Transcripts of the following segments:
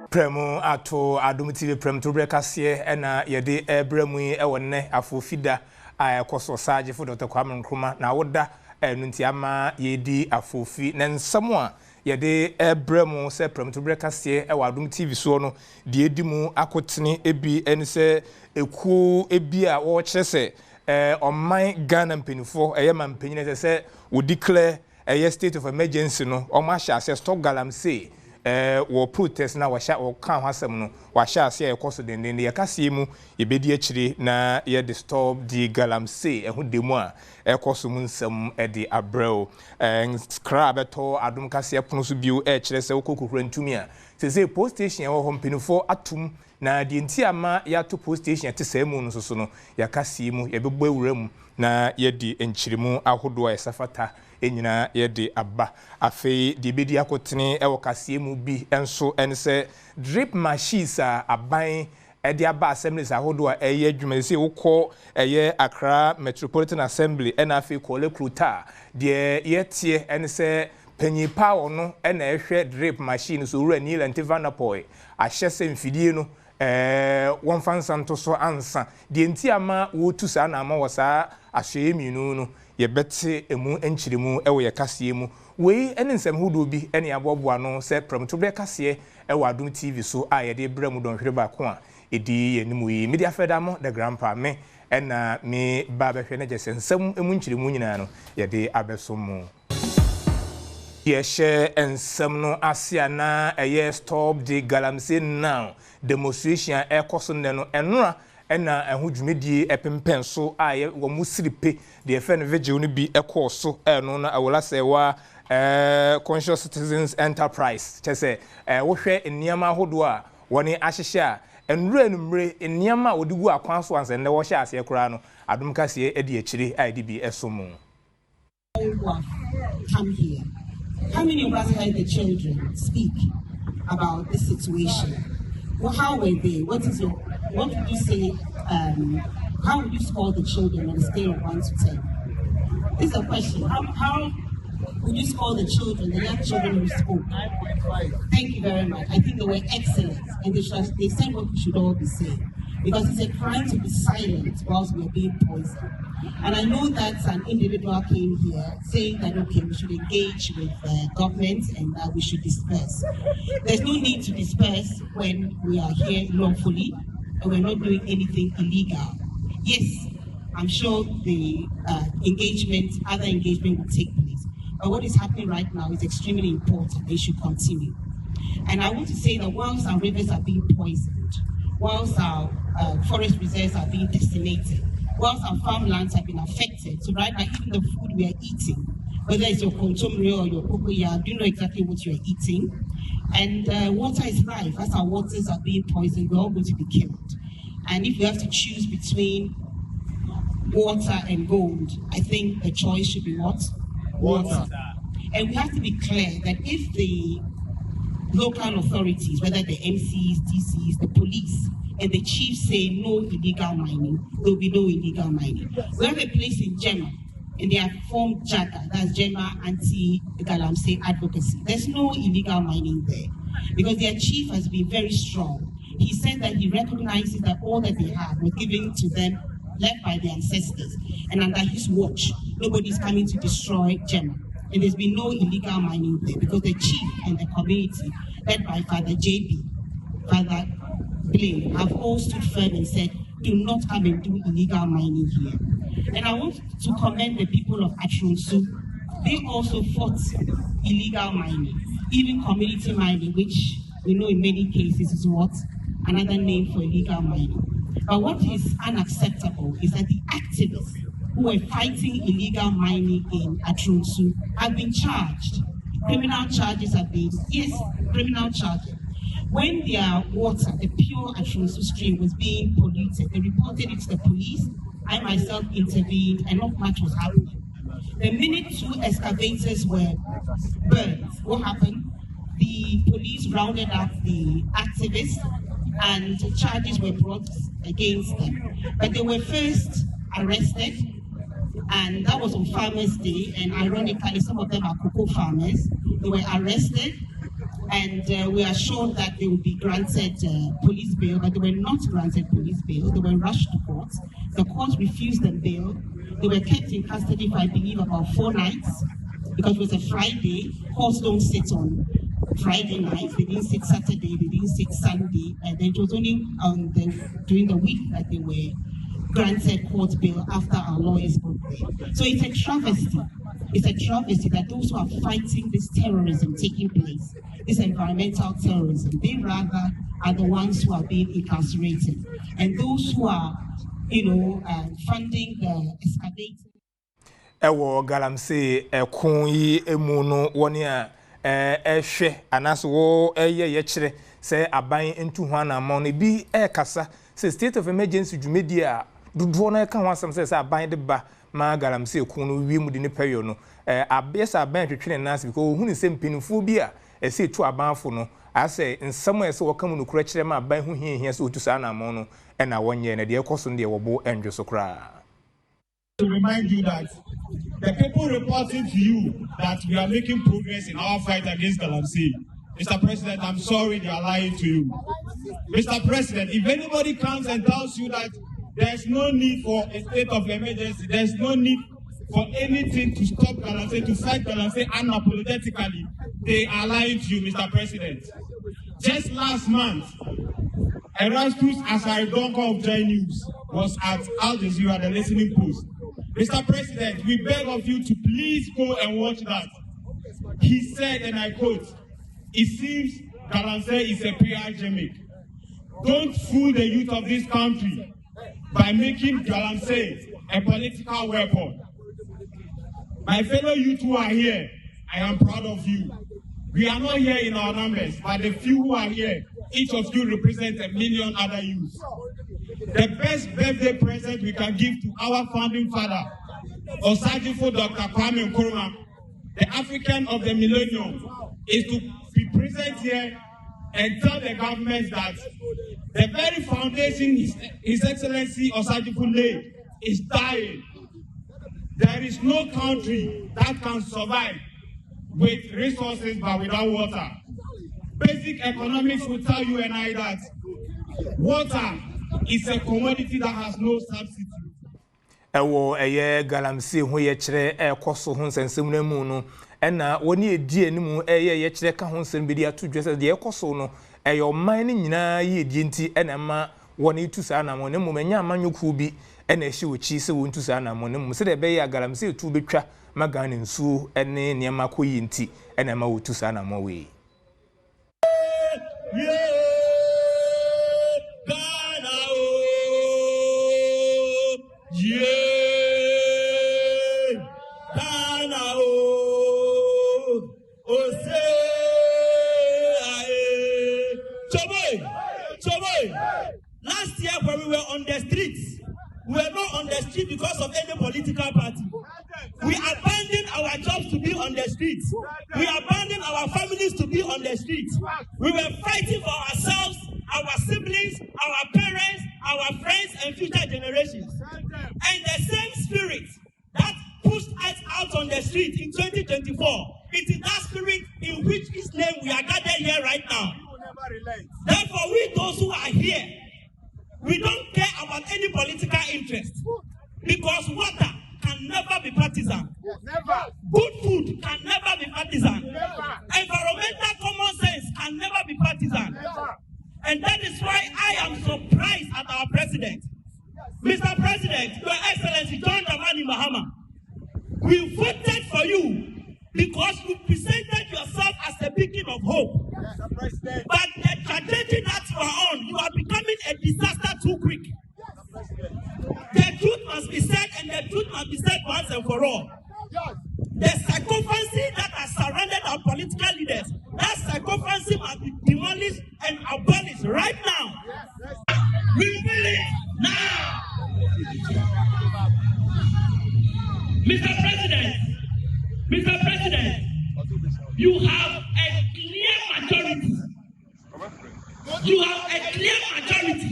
Premu ato Adom TV Premtobre Kasee ena yede ebremu yi ewonne afofida a ekoso saje fo Dr. Kwame Nkrumah na woda nti ama yedi afofi na nsamo a yede ebremu se Premtobre Kasee ewa Adom TV so no de edimu akotene ebi ense eku ebi a wo kyerese oman Ghana mpenifo man mpenyine se wo declare state of emergency no o ma sha stop galamsey wo protest na washa o kan hasem no washa ase ekoso denden ye kase mu ye bedi akire na ye disturb the galamsey ehu demu a ekoso mu nsem de abrel skra beto Adom Kasee pono so bio kire se Kukurantumi a se post station wo ho mpinifo atum na de nti ama ya to post station te se mu no so no ya kase mu ye bebɔ ewura mu na ye di enchirimu ahodo a esafata enyina yede aba afei de bedi akotene ewo Kasee mu bi enso ense drip machines a aban ede aba assemblies ahodo a eye adwuma se wokɔ eye Accra Metropolitan Assembly ena afei kole kruta de yetie ense panyi power no ena ehwe drip machine so wura ni Vanapoi ahye se mfidie no won fansanto so ansa de nti ama wo tu sa na ama wosa ahye mienu no ye bete emu enchirimu ewo ye Kasee mu wei ene nsem hodo bi ene aboboa no se Premtobre Kasee ewo Adom TV so a ye de bremu don hwere ba ko a edi ye nimu yi media fedamo the grandpa me ena me ba behwe na jese nsem emu enchirimu nyina no ye de abesomu ye she ensem no asia na eye stop the galamsey now demonstration ekoso ne no enora ena ehudwumedie epempen so aye wo musiripe de efen vigil no bi ekoso eno na awola sewa conscious citizens enterprise chese wo hwe nniama hodo a woni ahyehye a enura numre nniama odigu akwan so anse ne wo hye ase kura no Adom Kasee edi akire aidi bi esomu. Come here. How many of us heard the children speak about this situation? Well, how were they? What would you say? How would you score the children on a scale of 1 to 10? This is a question. How would you score the children, the young children who spoke? 9.5. Thank you very much. I think they were excellent, and they said what we should all be saying. Because it's a crime to be silent whilst we are being poisoned. And I know that an individual came here saying that, okay, we should engage with government and that we should disperse. There's no need to disperse when we are here lawfully and we're not doing anything illegal. Yes, I'm sure the other engagement will take place. But what is happening right now is extremely important. They should continue. And I want to say that whilst our rivers are being poisoned, whilst our forest reserves are being decimated, whilst our farmlands have been affected, so right now even the food we are eating, whether it's your Premtobre or your cocoa, do you know exactly what you're eating? And water is life. As our waters are being poisoned, we're all going to be killed. And if we have to choose between water and gold, I think the choice should be what? Water. And we have to be clear that if the local authorities, whether the MCs, DCs, the police, and the chiefs say no illegal mining, there will be no illegal mining. We have a place in Gemma, and they have formed JAGA, that's Gemma Anti-Galamsey Advocacy. There's no illegal mining there, because their chief has been very strong. He said that he recognizes that all that they have was given to them, left by their ancestors, and under his watch, nobody's coming to destroy Gemma. And there's been no illegal mining there because the chief and the community, led by Father JB, Father Plea, have all stood firm and said, do not come and do illegal mining here. And I want to commend the people of Atronsu. They also fought illegal mining, even community mining, which we know in many cases is what? Another name for illegal mining. But what is unacceptable is that the activists who were fighting illegal mining in Atronsu have been charged. Criminal charges have been, yes, criminal charges. When their water, the pure Atronsu stream, was being polluted, they reported it to the police. I myself intervened and not much was happening. The minute 2 excavators were burned, what happened? The police rounded up the activists and charges were brought against them. But they were first arrested, And that was on Farmers' Day, and ironically, some of them are cocoa farmers. They were arrested, and we are sure that they will be granted police bail, but they were not granted police bail. They were rushed to court. The court refused them bail. They were kept in custody for, I believe, about 4 nights, because it was a Friday. Courts don't sit on Friday nights. They didn't sit Saturday. They didn't sit Sunday. And then it was only during the week that they were granted court bail after our lawyers got there. So it's a travesty. It's a travesty that those who are fighting this terrorism taking place, this environmental terrorism, they rather are the ones who are being incarcerated. And those who are, funding the excavating. Ewo galamsey kunyi emuno woni a ehwe anaso wo ye kire se aban entu ho na ma no bi kasa se state of emergency dwumedi a duduo na ka ho asem se aban de ba ma galamsey kun no wi mu de ne payo no abesa aban twetwe na nas because ohunu se mpinifo bi a ese tu abanfo no ase nsam ese wo kam no kura kire ma aban ho hia se otu sa na ma no na wonye na de ekoso de wo bo enjo so kra. To remind you that the people reporting to you that we are making progress in our fight against galamsey. Mr. President, I'm sorry they are lying to you. Mr. President, if anybody comes and tells you that there's no need for a state of emergency, there's no need for anything to stop galamsey, to fight galamsey unapologetically, they are lying to you, Mr. President. Just last month, Erastus Asaridonko of Joy News was at Al Jazeera, the listening post. Mr. President, we beg of you to please go and watch that. He said, and I quote, "It seems galamsey is a PR gimmick. Don't fool the youth of this country by making galamsey a political weapon." My fellow youth who are here, I am proud of you. We are not here in our numbers, but the few who are here, each of you represents 1 million other youths. The best birthday present we can give to our founding father, Osajifo Dr. Kwame Nkrumah, the African of the millennium, is to be present here and tell the government that the very foundation His Excellency Osajifo laid is dying. There is no country that can survive with resources but without water. Basic economics will tell you and I that water is a commodity that has no substitute. Ewo galamsey ho ye kire ekoso ho nsensem na mu no na woni edi animu ye kire ka ho nsem bi di atudwe se de ekoso no man ni nyina ye edi nti na ma woni tu sa na mo ne mu manya amanyoku bi na ehye ochi se won tu sa na mo ne mu se de be ya galamsey tu betwa magane nsu ne niam akoyi nti na ma wo tu sa na mo we. Last year when we were on the streets, we were not on the street because of any political party. We abandoned our jobs to be on the streets. We abandoned our families to be on the streets. We were fighting for ourselves, our siblings, our parents, our friends, and future generations. And the same spirit that pushed us out on the street in 2024, it is that spirit in which His name we are gathered here right now. Therefore, we those who are here, we don't care about any political interest, because water can never be partisan. Never. Good food can never be partisan. Never. Environmental common sense can never be partisan. Never. And that is why I am surprised at our president. Mr. President, Your Excellency John Dramani Mahama, we voted for you because you presented yourself as the beacon of hope. Yes, but the trajectory that you are on, you are becoming a disaster too quick. The truth must be said, and the truth must be said once and for all. The psychophancy that has surrounded our political leaders, that psychophancy must be demolished and abolished right now. We will it now. Mr. President, you have a clear majority. You have a clear majority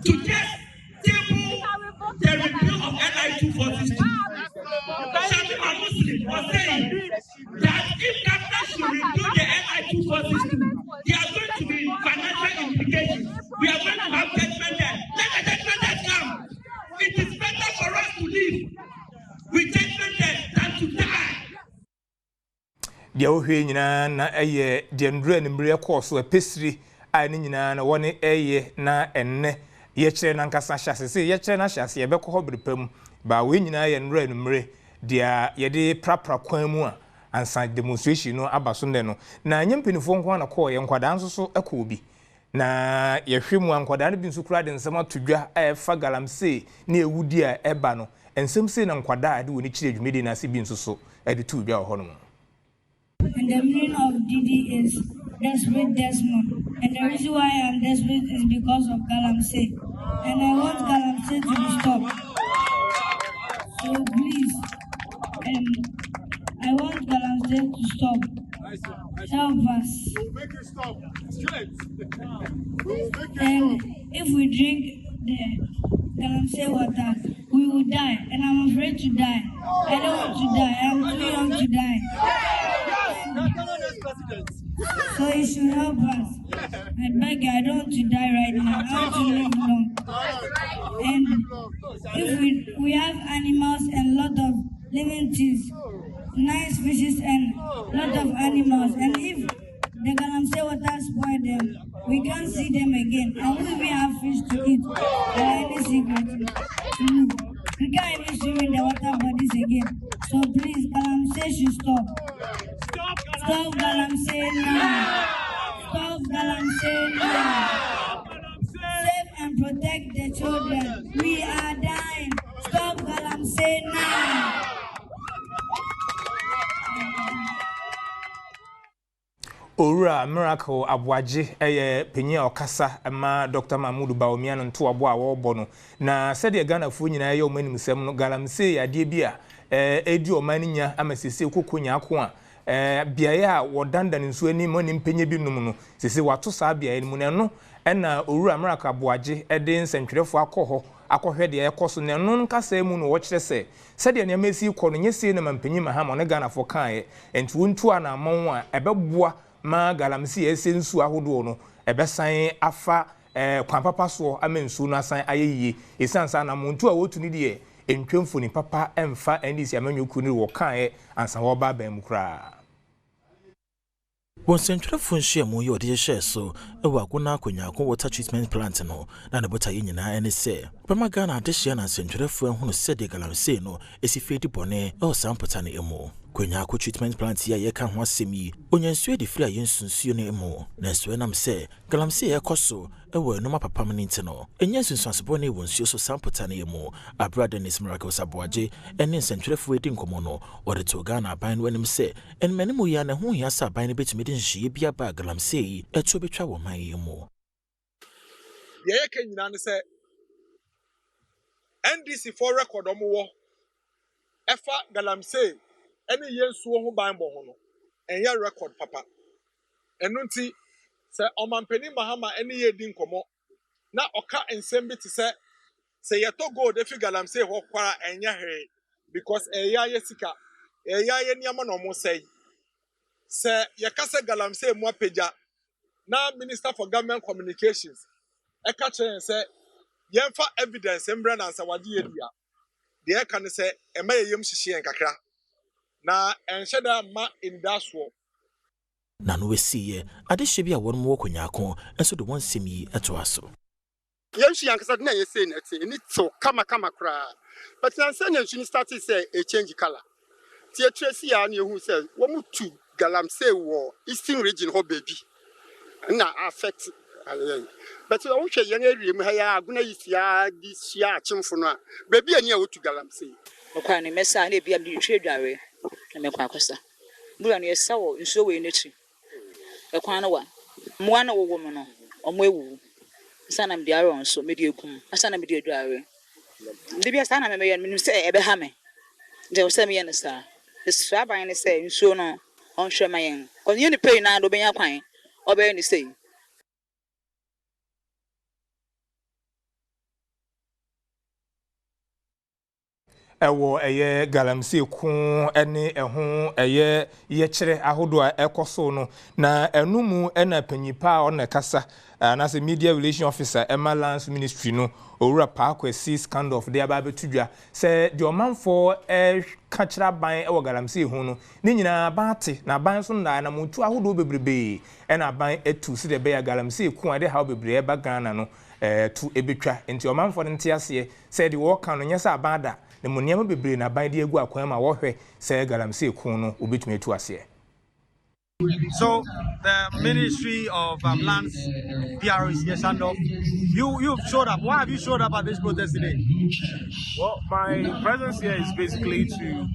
to just table the review of NI 246. dia wo hwe nyina na eye dia ndura ne mbre course a pesiri a ne nyina na woni eye na enne ye kire na nkasa hyase se ye kire na hyase ye bekọ ho brepam ba we nyina ye ndura ne mbre dia ye de prapra kwan mu a ansa demonstration no abaso nde no na nyempinifo nko na call ye nkwada nso so ekọ obi na ye hwe mu nkwada no bi nso kura de nsem atodwa a efa galamsey na ewudi a eba no ensem se na nkwada ade woni kire dwumedi na se bi nso so ade tu bia ho no. And the meaning of Didi is desperate Desmond. And the reason why I'm desperate is because of galamsey. And I want galamsey to be stopped. So please, I want galamsey to stop. Help us. We'll make it stop. Straight. And if we drink the galamsey water, we will die. And I'm afraid to die. I don't want to die. I'm too young to die. So you should help us. I beg you, I don't want to die right now. I want to live long. And if we have animals and a lot of living things, nice fishes and a lot of animals, and if the galamsey water spoil them, we can't see them again. And we will have fish to eat. Or any secret. We can't even swim in the water bodies again. So please, galamsey should stop. Stop galamsey now. Stop galamsey now. Save and protect the children. We are dying. Stop galamsey now. Ora miracle abwaje eye penye okasa ma Dr. Mahmoud Bawumia no nto abo a wo bo no na sede Ghana fu nyina ye omanim sem no galamsey ade bi a edi omaninya amasese kokonya ako a biaye a wodanda nsu ani monim penye bi num no sese wato sa biaye mu ne no na owura miracle abwaje ede nsentwerefo akọhọ akọhwe de ekoso ne no nkasa mu no wo kire sede ne amesi kọ no nyese na mampanyi mahama ne Ghana fo kan enti wontu ana amon a ebeboa ma galamsey esensu ahodo no ebesan afa kwan papa so amensu no asan ayeyi esansa na muntu a wotuni de entwemfo ni papa emfa ndisi amanyuku ni wo kan ansa wo ba ban mu kra One central function mu yo de share so e wa kuna akonya ko water treatment plant no na ne bota nyina ene se Pema Ghana de share na central fu hunu se de galamsey no esi fedi bone o sampota ne emu konya ko treatment plant ya ye kan ho asemi onyansuo de firi ayen sunsuo ne emu na so nam se galamsey e koso e wo no papa m nti no enya sunsuasebo ne wonsuo so sampota ne emu abra Dennis Miracle Saboaje ene central fu edi nkomo no ore to Ghana ban wanim se en menemu ya na ho hia sa ban ne betumi de nhie bia ba galamsey eto betwa wo man yemu ye ke nyina ne se NDC for record omo efa galamsey ene yensuo ho ban bo ho no enye record papa enu nti se omampeni mahama ene ye di nkomo na oka ensem bi ti se yeto gold efi galamsey ho kwara enye he because eya ye sika eya ye niama no mo sei se ye kase galamsey mu apeja na Minister for Government Communications eka chen se yemfa evidence embre na nsawade yedua de eka ne se ema yeyem hihie nkakra na enhyeda ma indaswo na no wesiye adehye bi a won mo konya ko enso de won semi eto aso yensu yankasa na yese na ti ni to kama kra but na say na nsu start say a change color ti tracy ya na ehu say wo mutu galamsey wo eastern region ho baby na affect but I wish young area me ha aguna yisia this year chimfo no a baby ani a wotu galamsey okwa ne mesa na bia bi twa dware na me kwa akosa bura no yesa wo nsuo we n'echi ekwan no wa moa na wo mo no omo ewu sana me dia ron so me dia kum sana me dia dware ndi bia sana me yen se ebe ha me de wo se me yen sa esra ban ne se nsuo no on hwe mayen ko ni ni pay na do benya kwan obe ni sei ewo eye galamsey ku ene eho eye yekire ahodo a ekoso no na enumu ena panyipa ona kasa na se media relation officer Emma Ministry no owura Premtobre scandal of the ababetudwa se de omanfo kachira ban ewo galamsey hu no ni nyina baate na ban so na mutu ahodo bebrebe ena ban etu se de be ya galamsey ku ade ha bebrebe eba Ghana no tu ebetwa enti omanfo nte ase se de wo kan no nyesa abada ne muniem bebre na ban de egu akwan ma wo hwe se galamsey ku no obetumi etu ase. So the Ministry of Lands PR is here, stand up. You've showed up. Why have you showed up at this protest today? Well, my presence here is basically to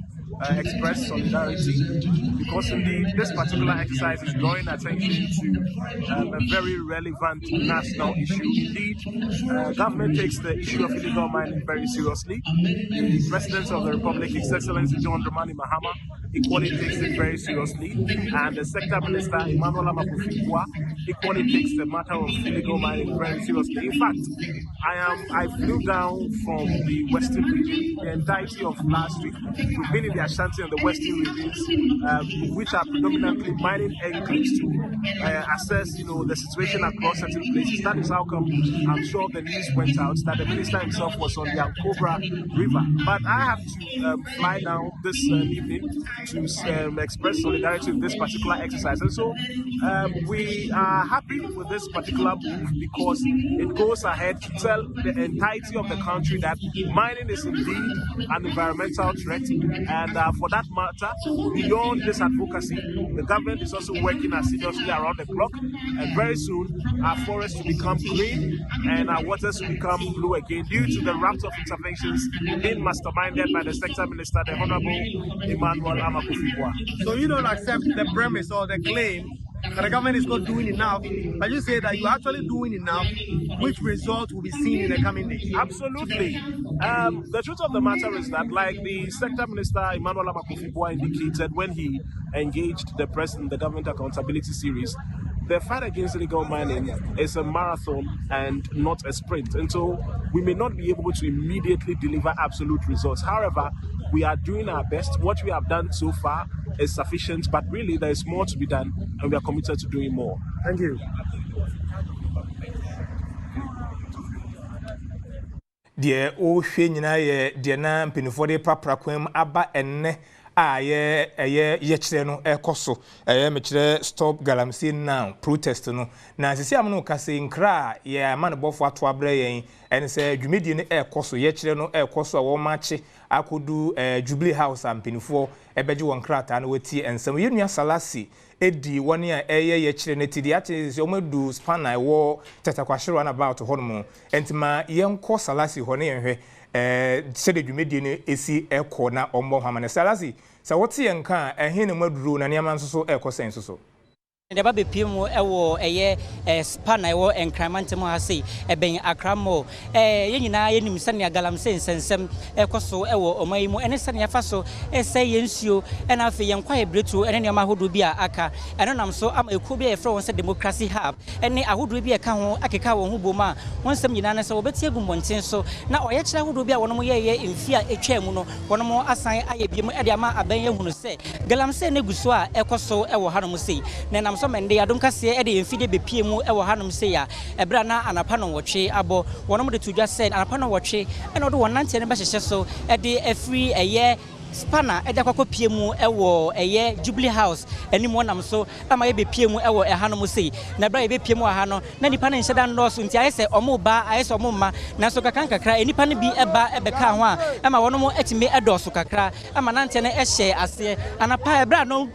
express solidarity, because indeed this particular exercise is drawing attention to a very relevant national issue. Indeed, government takes the issue of illegal mining very seriously. The President of the Republic, His Excellency John Dramani Mahama, equally takes it very seriously, and the Sector Minister Emmanuel Amakufikwa equally takes the matter of illegal mining very seriously. In fact, I flew down from the Western region the entirety of last week. We've been in the Ashanti and the Western regions, which are predominantly mining enclaves, to assess, the situation across certain places. That is how come I'm sure the news went out that the minister himself was on the Ankobra River. But I have to fly down this evening to express solidarity with this particular exercise. And so we are happy with this particular move, because it goes ahead to tell the entirety of the country that mining is indeed an environmental threat, and for that matter, beyond this advocacy, the government is also working assiduously around the clock, and very soon our forests will become green and our waters will become blue again, due to the raft of interventions being masterminded by the Sector Minister, the Honorable Emmanuel Amakufikwa. So you don't accept the premise or the claim that the government is not doing enough, but you say that you're actually doing enough, which result will be seen in the coming days? Absolutely. The truth of the matter is that, like the Sector Minister Emmanuel Amakufikwa indicated when he engaged the press in the Government Accountability Series, the fight against illegal mining is a marathon and not a sprint. And so we may not be able to immediately deliver absolute results. However, we are doing our best. What we have done so far is sufficient, but really there is more to be done, and we are committed to doing more. Thank you. Die o hwe nyina ye die na mpenifo de papra kwam aba enne ye kire no ekoso me kire stop galamsey now protest no na sisi am no kase nkra ye amane bofo ato abre yen ene se dwumedie ne ekoso ye kire no ekoso a wo mache akodu Jubilee House ampenifo ebeje won krata na wati ensem ye nua salasi edi woni a ye kire ne tidi ate se omadu spanner wo tetakwahiro na about hono entima yenko salasi ho ne yenhwe se de dwumedie ne esi eko na ombo hwamane salasi sa wote yenka ehe ne maduro na niam nso ekosen nso The baby pimu ewo spanner ewo encrement mo hase eben akramo yenyina yenim sane galamsey sensem ekoso ewo omai mu ene sane afaso ese yensuo ena afi yenkwa ebretu ene niam ahodo bi a aka eno nam so am ekuo bi e fro won se democracy hub ene ahodo bi e ka ho akeka won hubo ma won sem nyina na se obeti egummonten so na oye kire ahodo bi a wono mo ye emfi a etwa mu no wono mo asan aye bi mu e de ama aban ye hunu se galamsey ne guso a ekoso ewo hanom sei na so mende Adom Kasee e de emfide bepie mu e wo hanom se ya ebra na anapa no wotwe abo wonom de tudwa se anapa no wotwe e no de wonante ne be hyehye so e de afri eye spanner e de kwakopie mu e wo eye Jubilee House anim wonam so ama ye bepie mu e wo e hanom se na bra ye bepie mu ha no na nipa ne nhyeda no so nti ayese omo ba ayese omo ma na so kakan kakra enipa ne bi eba ebeka ho a ama wonom etime edoso kakra ama nante ne e hye ase anapa ebra no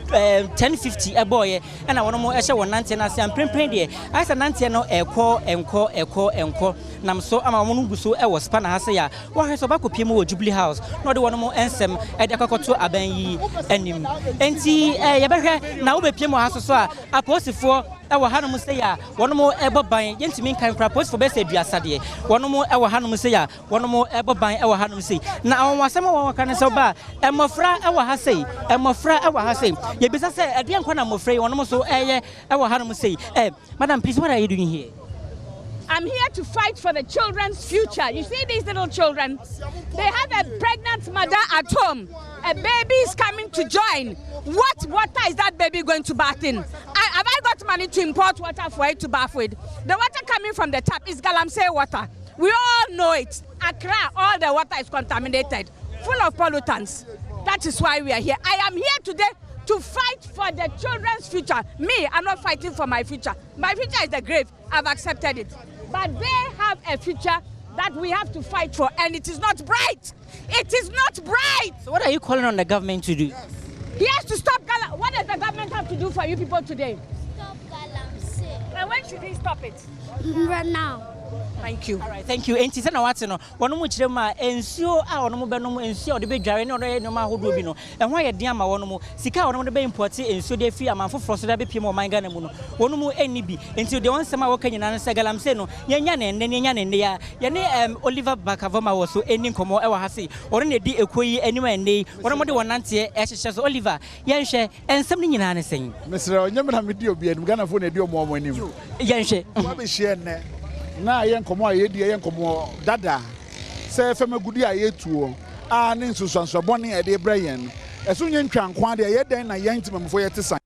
1050 boy and I want more esha won nante na se amprempren de asa nante no enko nam so ama wonu guso e wo spa na hase ya wo hwe ba kopie mu wo Jubilee House no de wono mo ensem e de akokoto aban yi anim enti ye behwe na wo bepie mu haso so a aposifo ewo hanom se ya wono mo ebo ban yentimi kan kra aposifo be se duasa de wono mo ewo hanom se ya wono mo ebo ban ewo hanom se na awon wo kan se ba emofra ewo hase ye bisa say Adrian Kwana Mofrey one so ewo hanom say madam please what are you doing here? I'm here to fight for the children's future. You see these little children? They have a pregnant mother at home. A baby is coming to join. What water is that baby going to bath in? Have I got money to import water for it to bath with? The water coming from the tap is galamsey water. We all know it. Accra, all the water is contaminated, full of pollutants. That is why we are here. I am here today to fight for the children's future. Me, I'm not fighting for my future. My future is the grave. I've accepted it. But they have a future that we have to fight for, and it is not bright. It is not bright. So what are you calling on the government to do? He has to stop galamsey. What does the government have to do for you people today? Stop galamsey. And when should he stop it? Right now. Thank you. All right, thank you. Enti se na wate no wono mu kire ma ensuo a wono mu be no ensuo de be dware ne odo no ma hodo bi no ehwa ye den ama wono mu sika wono de be import ensuo de fi amanfo fro so de be piem o man Ghana mu no wono mu eni bi enti de wonsem a woka nyina no se galamsey no yenya ne ne ya ye ne Oliver Bakavoma wo so eni nkomo e wa ha se wono ne di ekoyi enim ene wono mo de wonante e hyehye so Oliver yenhwe ensem ne nyina ne sen mesra onyamra me di obi enim Ghana fo ne di omo enim yenhwe wa be hye ne na yen komo aye di yen komo dada se femagudi aye tuo a ne nsusuanso bone e de brayen eso nye ntwa nkwa de ye den na yen timamfo ye tesan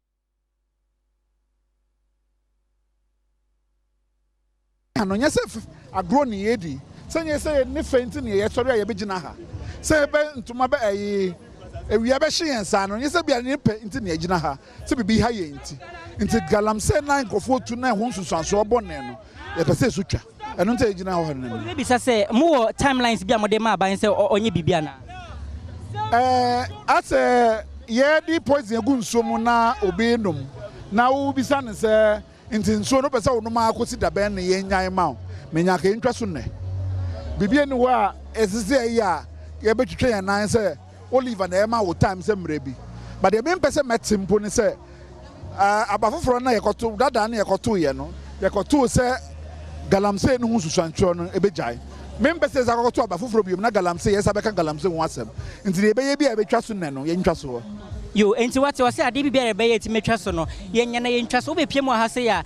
ano nya se agro ne ye di se nye se ne fenti ne ye sori aye begina ha se be ntuma be aye ewia be hye yensa no nye se bia ne pe nti ne agina ha se bibi ha ye nti galamsey na nkofo tu na ho nsusuanso bone no ye pese sutwa eno nte agina ho ne maybe say mo timelines bia mo de ma ban say onye bibia na ase ye di poison egu nso mu na obi num na wo bisa ne se nti nso no pese wo no ma akosi da ben ne ye nyan ma me nya ka ntwa so ne bibia ni wo a esise yi a ye betwetwe yan nan se Oliver na e ma wo time se mrebi but ye me pese metimpo ne se abafoforo na ye koto dada na ye koto ye no ye koto se galamsey no hususancho no ebejai membese za kokoto abafoforo biom na galamsey yesa beka galamsey ho asem nti ebeye bia ebetwa so ne no ye ntwa so yo enti wate wase ade bibia ebeye ti metwa so no ye nya na ye ntwa so obepiem wa ha se ya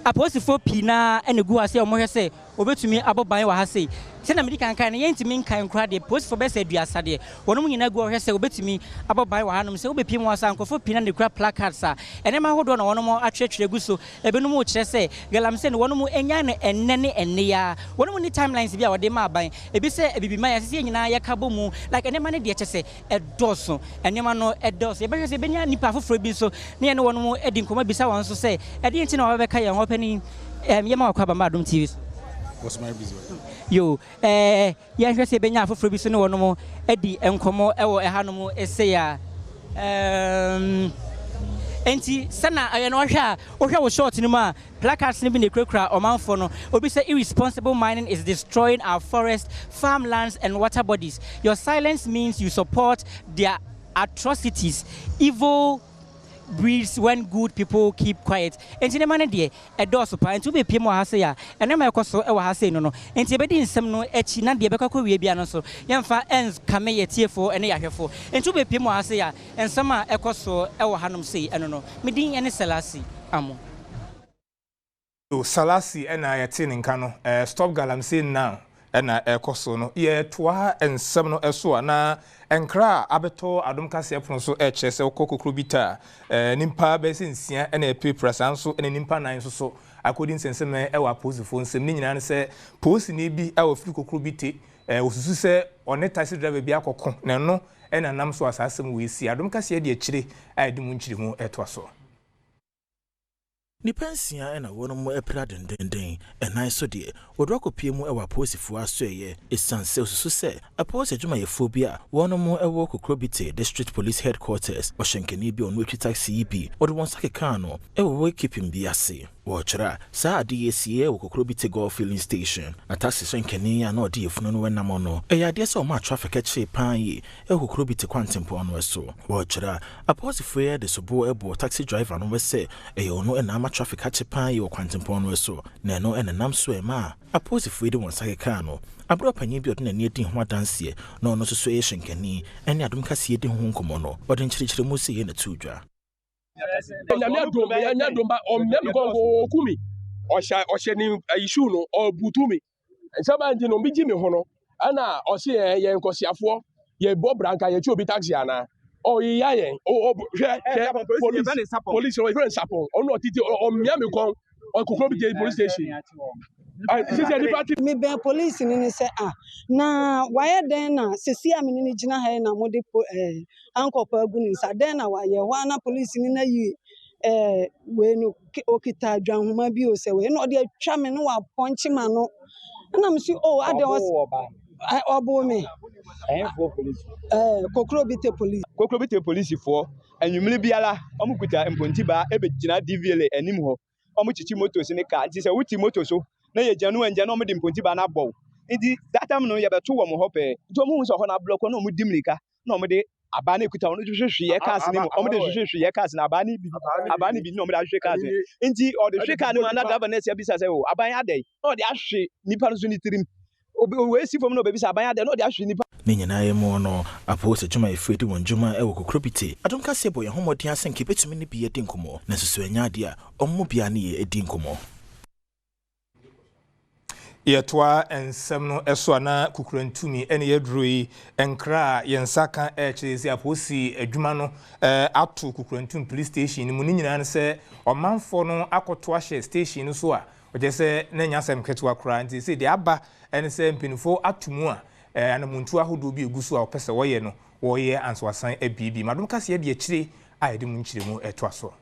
aposifo pina enegu ase omohwe se obetumi aboban wa ha se se na medika kan ne yentimi nkan kra de posifo be se aduasa de wono mu nyina gu ohwe se obetumi aboban wa hanom se obepiem wa sa nkofo pina ne kra placards a enema hodo na wono mo atwetwere gu so ebenu mu kire se galamsey ne wono mu enya ne enne ne enne ya wono mu ni timelines bia wode ma aban ebi se ebibiman ya se nyina ya kabo mu like enema ne de che se edoso enema no edoso ye be se benya nipa foforo bi so ne ne wono mu edi nkoma bisa won so se ede enti na wabeka ye ho pani yema wakwa ba ma Adom TV was my busy yo ya hwe se benya afoforo bi so ne wono mo edi enkomo ewo ehanom ese ya enti sana aye no hwa wo short ni ma placards ni bi ne krakra omanfo no obi say irresponsible mining is destroying our forests, farmlands and water bodies. Your silence means you support their atrocities. Evil breeds when good people keep quiet. Enti ne mane de edoso pa enti obepiem wa ha se ya ene ma ekoso e wa ha se no enti ebedi nsem no echi na de bekakọ wie bia no so yemfa ens kame yetiefo ene yahwefo enti obepiem wa ha se ya ensem a ekoso e wa hanom se eno no medin ene Selasi amo Selasi ena yete ne nka no stop galamsey now ena ekoso no ye toa ensem no eso na enkra abeto Adom Kasee pono so eche se kokokro bita nimpa be sensia ena epepra sanso ena nimpa nan so according senseme e wa posifo nsem ni nyina ne se posi ni bi e wa firi kokokro bite osusu se one taxi driver bi akoko na no ena nam so asasem we si Adom Kasee de akire adi mu nkiri mu eto so Nipensia ena wono mo epra dendenden enai so de wodroko pie mu ewa posifo asoye esanse osusu se apose adwuma ye phobia wono mo ewo Kukurantumi district police headquarters oshenkeni bi onu etwi taxi bi odo won sakeka no ewo keeping bi ase wochra sa ade yesie wo Kukurantumi golf filling station na taxi shenkeni ya no de yefunu no wenam no eyade se o ma traffic ache pan yi ewo Kukurantumi kwantempo no so wochra aposifo ye de sobo ebo taxi driver no we se eyo no enama traffic hachipan yi okwantempo no so na no enenam so ema aposifo de won sakeka no abro panyi bi odna ne din ho adanse na ono so ye shenkani ene Adom Kasee de ho nkomo no odin chirichiri mu se ye na tudwa nyame Adom ya nyadom ba omnyam kongo kumi ɔhyɛ ni issue no ɔbutu nsaba nti no bigi me ho no ana ɔse yɛ nkɔsiafoɔ yɛ bɔ branka yɛ obi taxi ana ɔyɛ yɛn police no even sapon ɔno ɔtiti ɔmia me kon ɔkokoro bi police station me be police ni say na wayɛ den na sesi a me ni gina ha na mo de ankɔpa agu ni nsa den na wayɛ ho na police ni na yi we no okita dwanhoma bi o sɛ we no ɔde atwa me no wa ponche ma no na me si ade obo me Kukurantumi police for enwumle biala omukuta mpontiba ebegina DVL anim ho omuchichi motos ne ka nti se wuti motos so na ye janu enje na omde mpontiba na bow nti that time no ye beto wo mo ho pe nti omu so ho na block na omu dimlika na omde aba na kuta onu hwehwe ye cars ne mo omde hwehwe ye cars na aba na bi na omde hwehwe cars nti ode hwe car ne ma na driver na se bisa se o aban adai na ode ahwe nipa no so ni tirim we si fom no baby sa aban adai na ode ahwe nipa ne nyinaa yɛ mu no apose dwuma efiri wɔn dwuma ɛwɔ Kukurantumi Adom Kasee bɔ yɛn homɔden asen ke betumi ne bi yɛ di nkɔmɔ na soso anya ade a ɔmo bia ne yɛ edi nkɔmɔ yɛtoa ensɛm no ɛso ana Kukurantumi ɛne yɛduro yi enkra yɛnsa ka ɛkyerɛ si aposi adwuma no ato Kukurantumi police station mu ne nyinaa ne sɛ ɔmanfo no akoto ahyɛ station no so a ɔgye sɛ na nya asɛm ketewa kora nti sɛ de aba ɛne sɛ mpinifo atomu a ana muntu ahodo bi egusu a opese woye no woye ansoasan abibi Adom Kasee de akyire a yede mu nkyiremu eto aso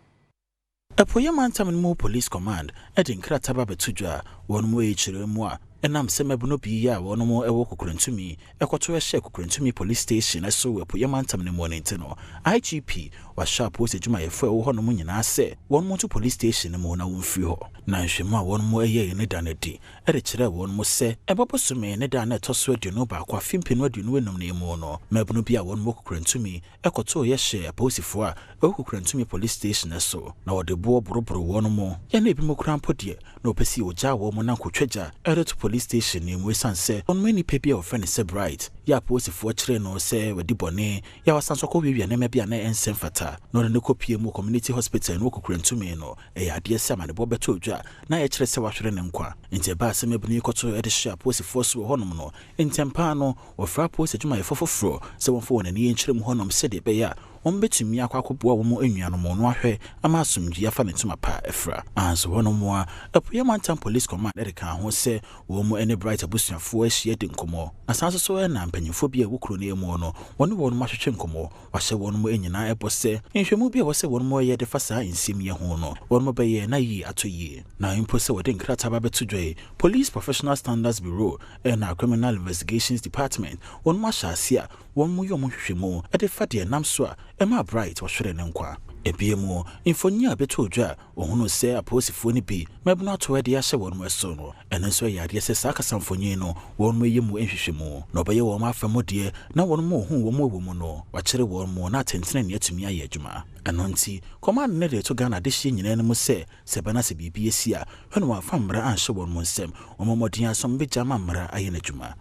Apoyamantam no police command edin krataba betudwa won mu ekyiremu a enam semabuno bi ya won mu ewo Kukurantumi ekoto ehye Kukurantumi police station eso apoyamantam no mo nentino IGP wa sharp wo sejuma yefo ewo hono mu nyina se won mu to police station mo na wonfiri ho na nhwemu a won mu eye ne danadi ede kire won mu se ebobosume ne dan na toso aduno ba kwa fimpinu aduno enum ne mu no mabuno bi a won mu Kukurantumi ekoto yehye aposifo a ewo Kukurantumi police station eso na wode bo boroboro won mu ya na ebi mu krampo de na opesi oja wo mu na kotwaja ede to police station ni mu sanse on many people of friend say bright ya aposifo kire no se wadi bone ya wasanso ko wiwi na mabia na ensem fata no ne kopie mu community hospital no Kukurantumi no ya ade se amane bo beto odwa na ya kire se wahwere ne nkwa nti ba se mabuni koto ede hye aposifo so honom no ntempa no ofra aposi dwuma yefofofro se wonfo wona ne nkire mu honom se de be ya betumi akwakoboa wo mo anuanom no ahwe ama asomdua fa ne tuma pa efra anso wono mo a Apoyamantam police command erika ho se wo mo ene bright abusuafo ahie de nkomo na sanso so na mpanyimfo bi a wokro ne emu no wone wo no mahwehwe nkomo wahye wo no mo enyina ebose nhwemu bi a wose wo no mo ye de fasa ensim ye ho no wo no be ye na yi atoyi na impo se wode nkrata ba betudwe police professional standards bureau na criminal investigations department wo no mahase a wo mo yo mo hwehwemu e de fa de nam so a Emma Bright was shredding and qua. Ebiemo, infonia betodja, or who say a posifo ni bi, maybe not where the asha one was sono, and then so ya yes, Saka Sanfonino, one way you more inshimo, no by your mafia dear, no one more who more woman, watch a one more not intending yet to me a yejuma. And onti, command never to Ghana this yin animal say, Sebanasi BBSia, when one fambra and show one monsem, or more dear some bijamamra ayenejuma.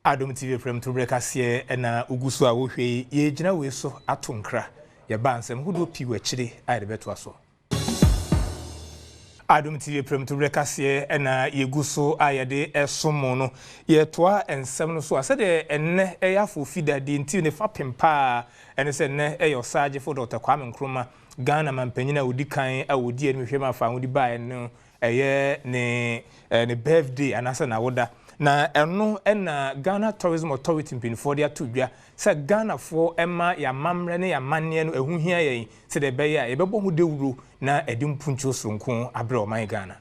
Adom TV Premtobre Kasee na ugusu a wo hwe ye gina we so atonkra ye ba nsem hudo pi wachire a de beto aso Adom TV Premtobre Kasee na ye guso a ye de esomo no ye toa ensem no so ase de enne eyafo fidade nti ne fa pempa ene se ne eyo saje fo Dr. Kwame Nkrumah Ghana mampanyina odikan a wodi enu hwema fa wodi ba eno eye ne birthday anasa na woda na eno na Ghana Tourism Authority mpinfo de atodwa se Ghana fo ema ya mamre ne ya manne no ehuhia yen se de be ya ebebo hu dewuro na edimpuncho sonko abre o man Ghana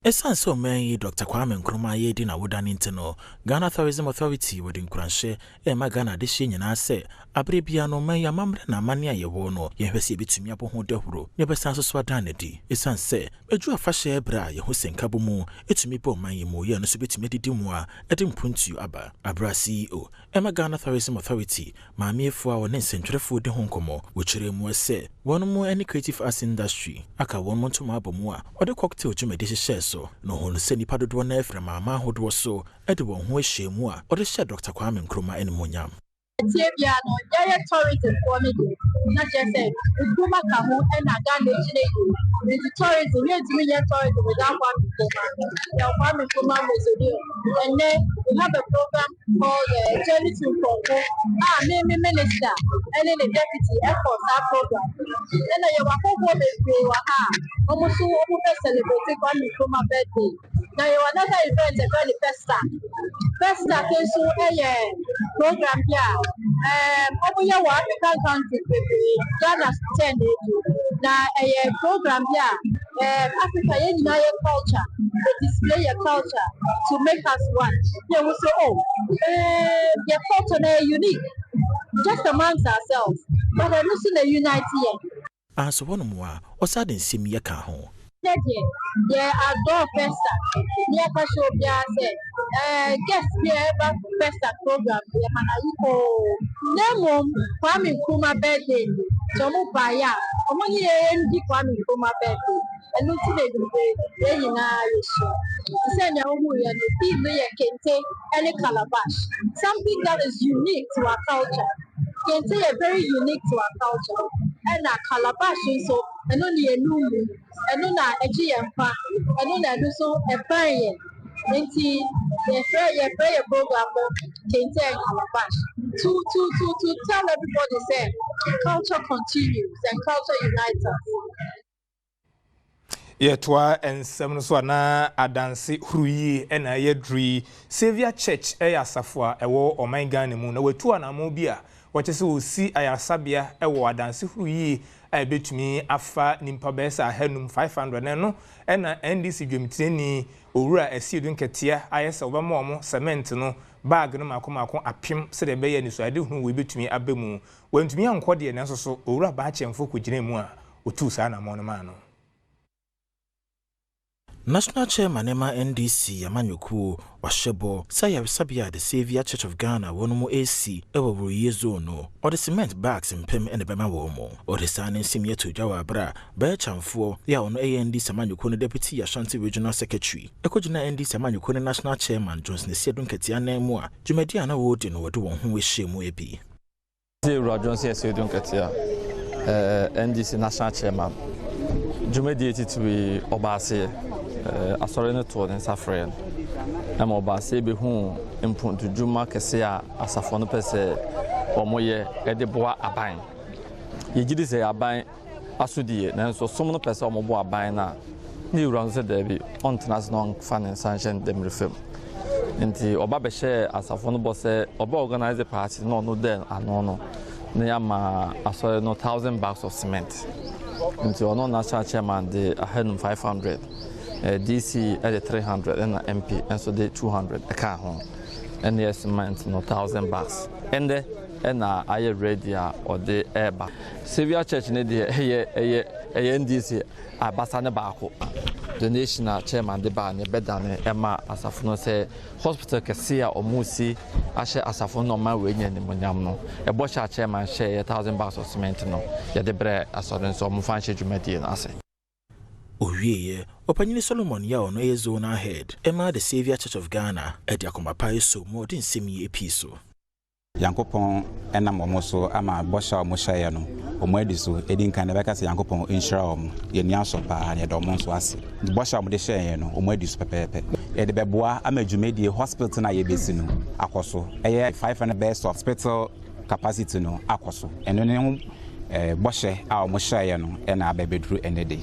Esan so man Dr. Kwame Nkrumah ye di na woda nintino Ghana Tourism Authority wodi nkuranshe ma Ghana de hye nyina se abre bia no man ya mamre na mane aye wo no ye hwese ebetumi abo ho dehuro ne besan so so adan di esan se eju afahye ebra ye ho senka bomu etumi bo man ye mo ye no so betumi didi mu a edimpuntu aba abra CEO ma Ghana Tourism Authority maamiefo a woni nsentwerefo de ho nkomo wo kire mu se wono mo any creative arts industry aka won mo ntoma abomu a ode cocktail jumede hye so no ho se nipa dodo na efra maama hodo so ede won ho ahyemu a ode hye Dr. Kwame Nkrumah enimonyam Ethiopia no yeye tourism for me na just say uduma ka ho na Ghana chine the tourism, we have tourism without Kwame Nkrumah Mausoleum. And then we have a program called Journey to Congo. Name minister, and then the deputy efforts that program. Then you are home almost celebrating Kwame Nkrumah birthday. Now you another event, a very Festa. Festa is so a program here. Over your African country, Ghana 10 now a program here. Africa United culture, they display your culture to make us one. They will say, their culture is unique, just amongst ourselves, but I'm not seeing a unity here. As one more, or sudden sim ye can home. Yeah, Adom Festa. Near Pasho Bia said, guest here Festa program, Yamanayiko. Nemo, Kwame Nkrumah birthday, Jomo Baya, among ye MD Kwame Nkrumah birthday, and not today, then you know, send your own and the people kente any calabash. Something that is unique to our culture. Kente is very unique to our culture. And our calabash is so, and only a new, and on a GMPA, and on a so a fire. Ninety, the prayer program, Kente and calabash. To tell everybody, say, culture continues and culture unites us. Yetwa ensem so na adanse huruyi ena yedri Savior Church asafo ewo oman Ghana mu na wetu anamo bia wochese osi ayasabia ewo adanse huruyi betumi afa nimpa besa hanum 500 no ena NDC dwemtireni owura asiedun ketia ayesa obama omo cement no bag no makomako apim se de beye ni so ade hu we betumi abemu wantumi ankode ne nso so owura ba chemfo kugire mu a otu sa na mo no ma no. National Chairman Emma NDC Yamanyuku Washebo Sayabia the Savior Church of Ghana Wonomo AC Ewo Yezono or the cement bags in Pem and the Bema Womo or the signing Simia to Jawabra Berchamfo ya on AND Samanyuku Deputy Ashanti Regional Secretary Ekojina ND Samanyuku National Chairman Johnson Sedun Ketiana Moa Jumediana Wodin or the one who wish shame wepi Johnson Sedun Ketia NDC National Chairman Jumedi to be Obasi asorene to den safren na mo ba se be hu impuntu juma kese a asafo no pese omoye ede boa aban ye gidi se aban asudie na so som no pese omobo aban na ni uran se da bi international finance sanction dem refem nti oba be share asafo no bo se oba organize party no den anono na ya ma asore no 1000 bags of cement nti ono national chairman de ahenum 500 DC at 300 and MP and so they 200 a car home and yes cement no 1000 bags and I ready or the air back Savior Church need the NDC abasane baako the national chairman de ba ne bedane Emma asafono say hospital Kasee omusi ahye asafono ma we nya nimonyam no e bo sha chairman share 1000 bags of cement no ya de bre asoden so mo fan hwedwumadi na ase Owieye Opanyini Solomon ya ono zone head Emma the Savior Church of Ghana edi akomapai so more than semi episo Yankopon enam omo so ama bosha omo shaye no omo edi so edi nkan na beka se Yankopon insure omo ye ni aso pa ne do omo so ase bosha omo de shaye no omo edi so pepepe e de beboa ama dwumedie hospital na ye besi no akoso eye 500 beds of hospital capacity no akoso eno ne ho boshe a omo shaye no e na abebedru enede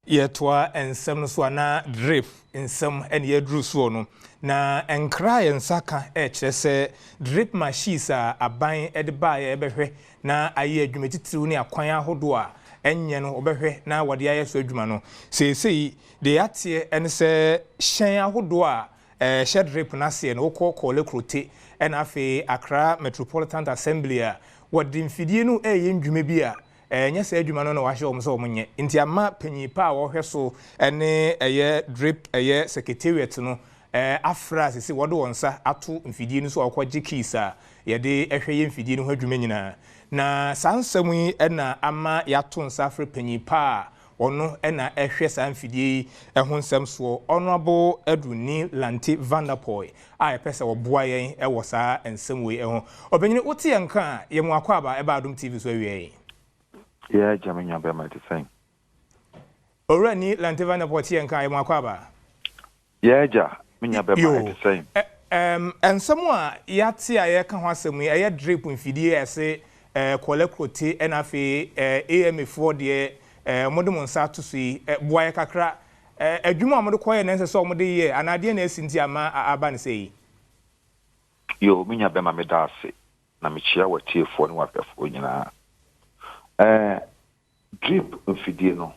Yetwa ensem no so na drip ensem ene yedru so no na enkra yensaka kire se drip machines a aban ede ba ye behwe na aye adwumetitiru ne akwan ahodo a enye no obehwe na wode aye so adwuma no seesei de atie ene se hyen ahodo a hye drip na se no kokole krote ena afi Accra Metropolitan Assembly a wode mfidie no eye ndwuma bi a enya se adwuma no na wahye omso omonye nti ama panyipa a wo hweso ene eye drip eye secretariat no afra sisi wode wonsa ato mfidie no so akwaje keys a yede ehwe ye mfidie no adwuma nyina na sansam yi na ama yato nsa afra panyipa a ono na ehwe sa mfidie ehun nsam so honorable Edwini Lanti Vanderpoy a epese wo boa yen ewo sa ensam we ehun obenyine wote yanka ye mu akwa ba eba Adom TV so awie. Yeah, Jamaican by my design. Already Lanteva na poti and kai makwaba. Yeah, minya bema the same. And someone yati aye kan wasemi aye drip mfidie ese kolekrote enafe AM4 de modem nsa to si boaye kakra adwuma amode koye na nse so omode ye anade na esinti ama aba ne sei. Yo minya bema medase na michia watiefo ne wapefo nyina. Drip mfidie no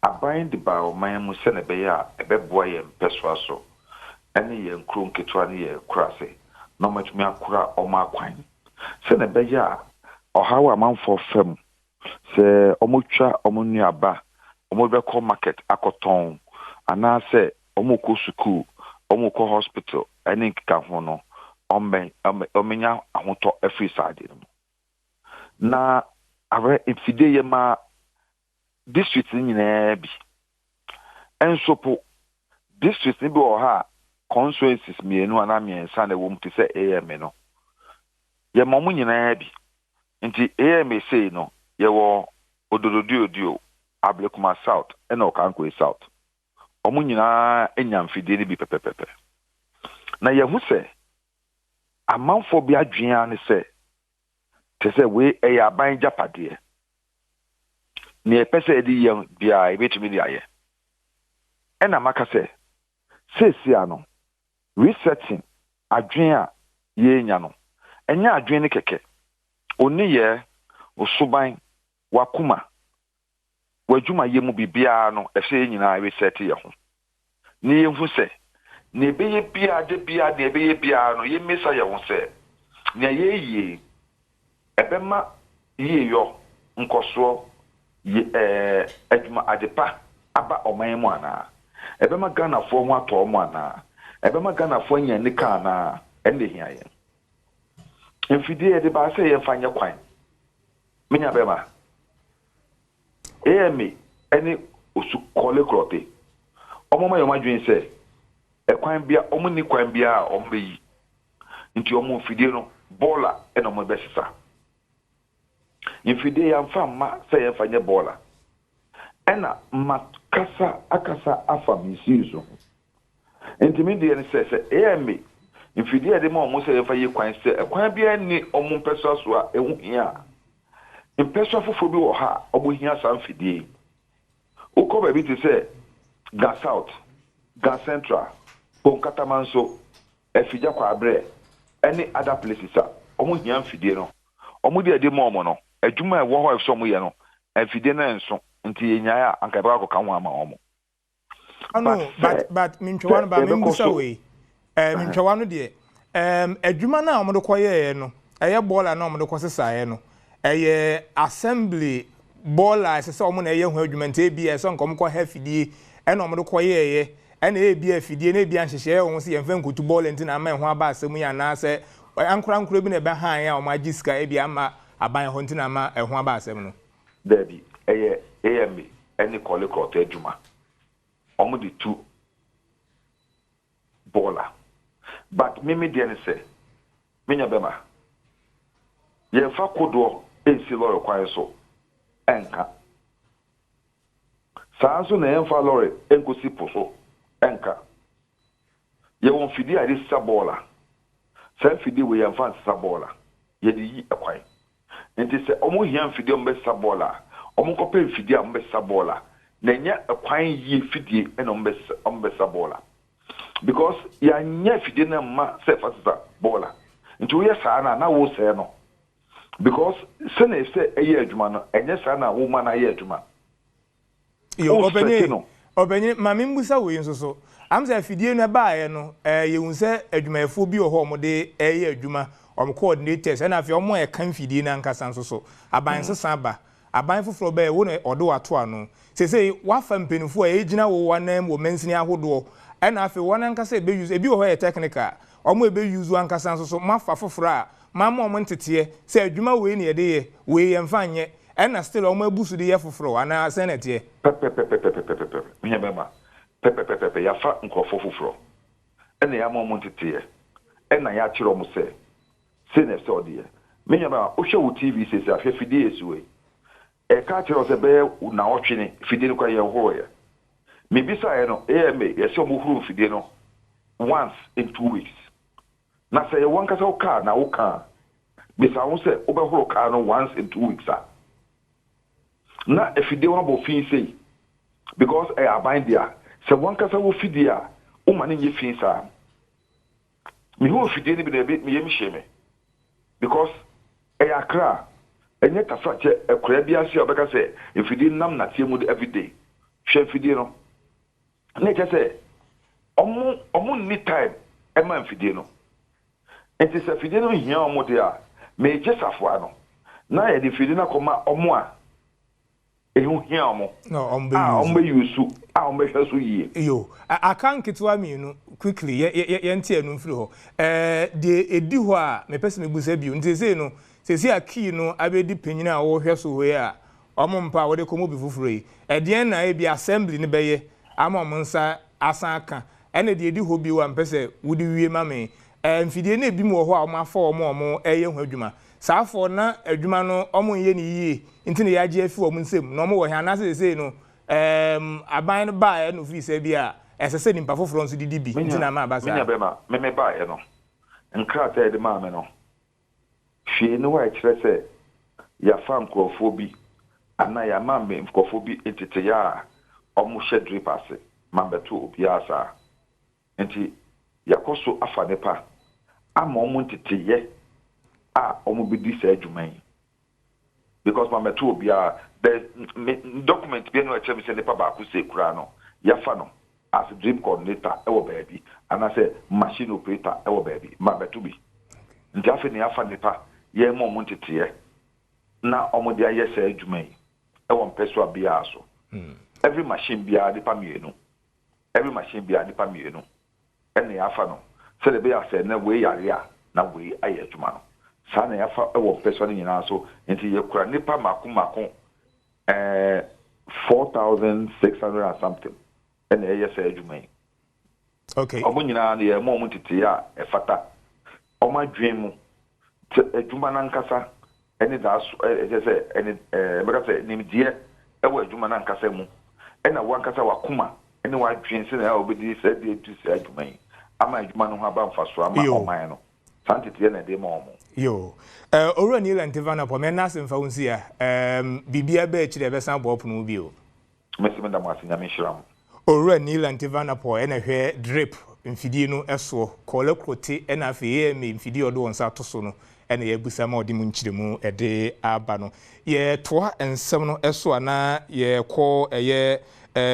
aban de ba o man mu se na be ya ebeboa ye mpeswa so ene ye nkru nketwa ne ye kurase no matumi akura o ma kwan se na be ya ohawa manfo fam se omotwa omunuaba omobekọ market akoton ana se omoko school omoko hospital ene nkika ho no omenya ahoto every side no na awe ifide ye ma district nyina bi ensopo district ni bi o ha constituencies mienu ana miensa na wom te se AM no ye mamu nyina bi nti AM say no ye wo odododio Ablekuma South ena Okankwe South omu nyina enyamfide ni bi pepepepe na ye hu se amanfo bi adwen ne se te se we aban japade ni epese edi ye bia ebetumi di aye ena maka se sesi ano resetting adwen a ye nya no enya adwen ne keke oni ye osuban wakuma wajuma ye mu bibia no efe nyina reset ye ho ni ye hu se ni ebeye bia de bia de ebeye bia no ye mesa ye ho se ni ye ebema ye yo nkoso adwuma adepa aba oman mu ana ebema Ghana fo mu ato mu ana ebema Ghana fo nya nika ana ende hia ye mfidie de ba se ye fanya kwan menya bema emi eni osu kole krote omoma yo madwen se ekwan bia omuni kwan bia ombeyi nti omo mfidie no bola ena mo besisa infide ya mfama se ya fanye bola ena makasa akasa afa misizo intimidie ni se eme infide de mo se ya fanye kwan se kwan bia ni omo mpesa so a ehu hia mpesa fofo bi wo ha obo hia sa mfidie uko ba bi te se ga south ga central Ponkatamanso efija kwa abre any other places a omo hia mfidie no omo de mo no adwuma e wo ho efso mo ye no afide na enso nti yenyaa anka ba ko kan ho ama omo but mintwa no ba membusa we mintwa no de adwuma na omo de koye no eye bola na omo de kosesa no eye assembly bola esese omo na eye ho adwuma nti bi eso nkom ko hafidie e na omo de koye eye e na e bi afidie na e bi anhyehyɛ ho se yemfa nkutu bola nti na ama ho aba asemu ya na se ankura bi na be han ya omo agiska e bi ama aban ho ntina ma ehun aba asem no Debbie AM any call it adwuma omo di two bola but me dey say menya bema ye fa kodo ensi lorry kwan so enka sanso na enfa lorry enkosi poso enka ye won fidi ade sabola san fidi we enfa sabola ye di ekwan nti se omo hiam fidie mbesa bola omo kope fidie mbesa bola na nya ekwan yi fidie ena mbesa bola because ya nya fidie na ma se fatsa bola nti wo yesa na wo se no because se na se eye adwuma no enye sa na wo ma na eye adwuma yo obenye mami mbusa we nsoso amza fidie no baaye no yehunse adwumayefo bi ho mo de eye adwuma coordinators and after omo e kan fidie na nkasa nsoso aban sesa ba aban foforo ba e wo no odo ato ano sesei wafa mpenufo e gina wo wanam wo mensini ahodo and after one nkasa e be use e bi wo he technical omo e be use ankasa nsoso mafa foforo a mama omo ntete se adwuma we ne de ye we ye mfa nye and still omo abusu de ye foforo ana senete pepe minya bema pepe ya fa nkofo foforo ene ya omo ntete ena ya chiro mo se ne so de minya ba o show TV se afefidie esuwe e ka kyerɛ sɛ bɛyɛ na ɔtwene fidie no kwa yɛ hoye me bisa no AMA yɛsɛ ɔmo huru fidie no once in 2 weeks na sɛ yɛwɔ nkasa wo car na wo car bisa wo sɛ wobɛhoro car no once in 2 weeks a na efidie wo abo fin sei because aban dia sɛ wɔn kasa wo fidie a wo ma ne nye fin saa me ho fidie ne bi na me yem hyeme because akra enye kasa che ekora bi ase obeka sɛ efidie nam na tie mu every day hwɛ fidie no na che sɛ omo ni time e ma fidie no enti sɛ fidie no hia omo de a me je safo ano na ye de fidie na koma omo a ehun hia omo no ombe yusu ombe hweso yie yo akan kitwa mienu quickly ye ntia enu mfiri ho de edi ho a me pese me busa bi nti sei no sesi aki no abedi panyina a wo hweso ho ya omo mpa wo de komo bi fufuro yi edien na e bi assembly ne beye ama omo nsa asan aka ene de edi ho bi wa mpese wudi wie ma me mfidie na ebi mu ho a omo afa omo eye ho adwuma saafo na adwuma no omo ye ni yie nti ne yaje afi omo nsem na omo wo hia na sei no aban no ba no fi se bi a esese nimpa foforo nso didi bi nti na ma ba sa me be ma me ba no nkrata de ma me no hwie no wa kire se ya fa nkrofo bi ana ya ma me nkrofo bi etete ya omo hye drip ase ma beto obi asa nti yakoso afa nepa ama omo ntete ye omo bi di sa adwuman because ma beto obi a the document be no achieve say nepa ba ku se kura no ya fa no as drip coordinator e wo baby and I say machine operator e wo baby ma beto bi nti afa ni afa nepa ye mo omo ntete ye na omo dia ye sa adwuman e wo mpeso abia so every machine bia de pa mienu every machine bia de pa mienu ene afa no se de be ase na we yare a na we aye adwuma no sa na afa e wo mpeso ni nyina so nti ye kura nipa mako 4,600 and something ene ye sa adwuma okay omo nyina na ye mo ntete ya e fata omo adwen mu adwuma na nkasa ene da so se ene meka se nimdie e wo adwuma na nkasa mu ena wo nkasa wakuma ene wa adwen se na obedi se de tu se adwuma yi ama adwuma no ho aba mfaso ama oman no santete na de ma omo yo oro ni lantivana po me na semfa wonsi a bibia ba chire be san bo pono bi o mesi menda mo asinya me hyiram oro ni lantivana po ena hwe drip mfidie no eso kole krote ena afi me mfidie odo wonsa to so no ena ye busa ma odi mu nchiremu ede aba no ye toa ensem no eso ana ye ko eye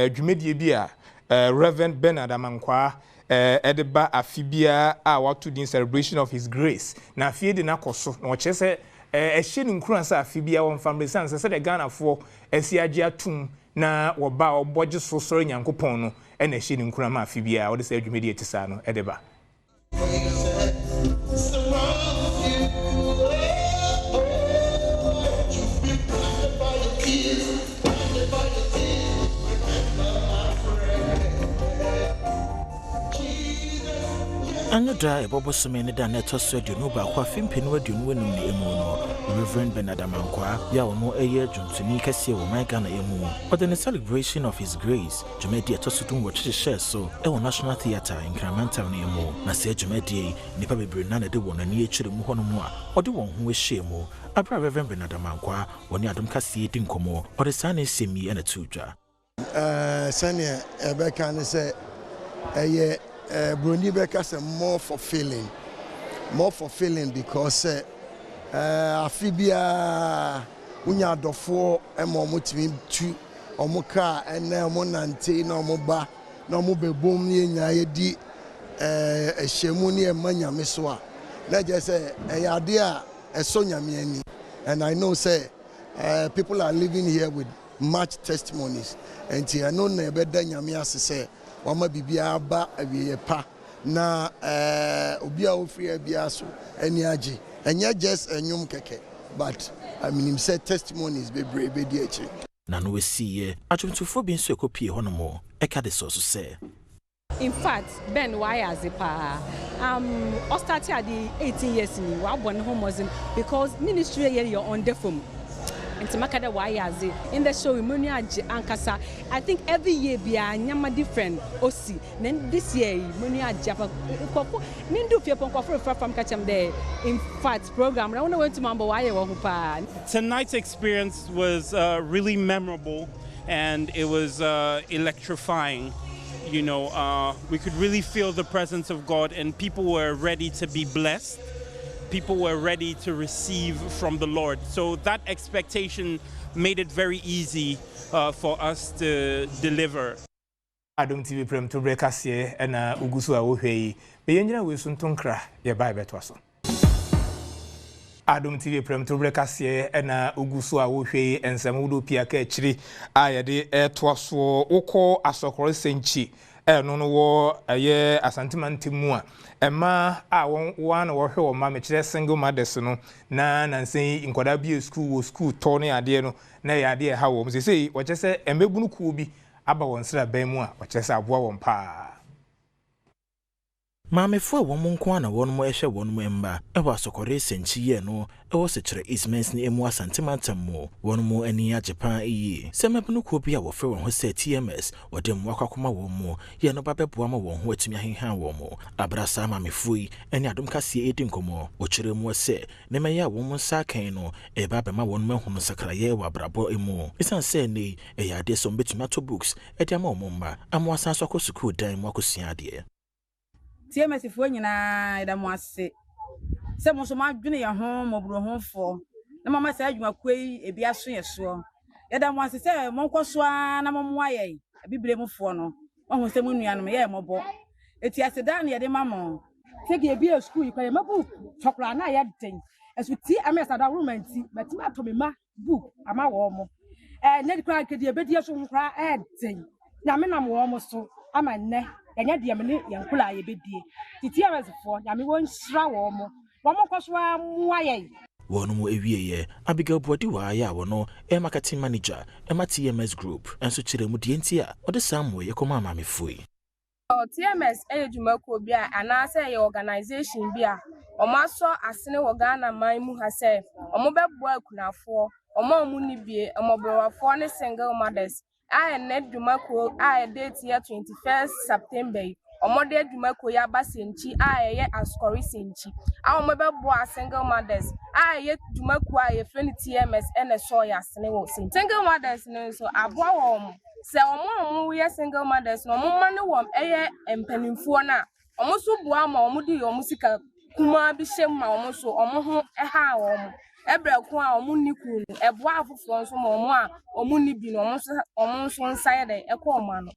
dwumedie bi a Reverend Bernard Amankwa edeba afibia a watu din celebration of his grace na afie de na koso na oche se ehye ni nkura sa afibia won family sense se de Ghana fo esi age atum na wo ba oboje so soro nyankopon no na ehye ni nkura ma afibia wo de se adwumedi etisa no edeba Another a Bobo Sumene da neto studio no ba kwa fimpin wadu no wenum ne emu no Reverend Bernard Amankwa ya wo eye Premtobre Kasee wo my Ghana emu but the celebration of his grace Jumedi atosudum wo chihye so e wo National Theatre in Kukurantumi ne emu na se Jumedi nipa bebre na de wo nani echire mu hono mu a ode won ho ehye mu abra Reverend Bernard Amankwa woni Adom Kasee di nkomo ode sane semi na tudwa sane ebeka ne se eye Bruni Bekase more fulfilling because afibia unya dofo emo mutimi tu omuka ene omo nante na omoba na omo bebom ni nya yedi ehemu ni emanya meso a na je say eyade a eso nyame ani and I know say people are living here with much testimonies and I know na ebeda nyame ase say wama bibia ba awie pa na obi a ofri bia so ani age enya just enyum keke but I mean him say testimonies be brave be di echi na no we see atwumtufo bi nso ekopie hono mo eka de so say in fact Ben why as a pa I started at the 18 years ni wa born home because ministry here you're on the phone nti maka de why aze in the show muni age ankasa I think every year be a nyama different osi then this year muni age apa kofo mindu fie pon kofo from kacham there in fact program I went to mambo why wo pa. Tonight's experience was really memorable and it was electrifying. You know, we could really feel the presence of God and people were ready to be blessed. People were ready to receive from the Lord. So that expectation made it very easy for us to deliver. Adom TV Premtobre Kasee ena ugusu a wohwei. Be yenjina we suntonkra ye bai betwaso. Adom TV Premtobre Kasee ena ugusu a wohwei ensamudo pia ka achiri a yede etwaso ukọ asokoro senchi no no wo aye asantemantimu a ema a won wan wo hwe wo ma me kire single mothers no na nansen inkoda bi school wo school to ne ade no na ya ade ha wo msese wo chese embebunu ku bi aba won sra ban mu a wo chese aboa won pa Mamefo wo monko na won mo ehwe won mo emba ewa asokore senchi ye no ewo se kire ismens ni emu asantemantam mo won mo ani ajepan yi semebunu ko bi a wo fe won ho se TMS wodem wakakoma won mo ye no babeboa ma won ho atimi ahenhan won mo abrasa mamefo yi eni Adom Kasee edi nkomo wo kire mo se ne meya won mo sakan no e ba be ma won mo hunu sakraye wa brabo emu isan se ni e ya de so betumi ato books e dia ma won mba amo asan so ko school dan mo akosua de TMS fo nyina da mo ase se mo so ma dwene ye ho mobro ho fo na mama sa adwuma kwei ebi aso ye so ye da mo ase se mo nkoso na mo mo aye bibire mu fo no ho se mo nuanom ye mobo eti ase da na ye de mamo se ge ebi school yi kwa ye mabu chokra na ye den esu TMS da room anti betima atomi ma book ama wo mo ne di kwa kedi ebedi so nkra den na me na mo mo so ama nne yanya de me yankula ye bedie TMS fo nyame won hira wo mo koso amu aye wonu mo ewieye Abigail Bodi wa ya wono marketing manager TMS group enso kire mu de ntia ode samwo ye koma mamefui TMS ejumako bia anase ye organization bia omaso asene wo Ghana man mu ha se omobebo akunafo omo ni bie omobrowafo ne single mothers I net Dumako I date year 21st September. Omode Dumako ya basenchi I ye ascori senchi. Our mobile boy single mothers. I yet Dumako I friend TMS and a soya snewo. Single mothers no so abwa se omo we single mothers no mo mane wom eye empanimfo na. Omo so bua ma omo di omusika kuma bi hyem ma omo so omo ho eha omo. Ebra ko a omuniku eboa afofo nso ma omo a omunibi no omo so nside ekọ oma no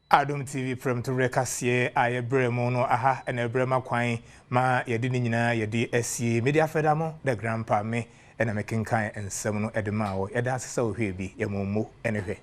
Adom TV Premtobre Kasee aye bremo no aha na brema kwan ma yedi ni nyina yedi asie media fedamo the grandpa me na mekenkan ensem no edema wo yeda asesa ohwe bi yemomo enehwe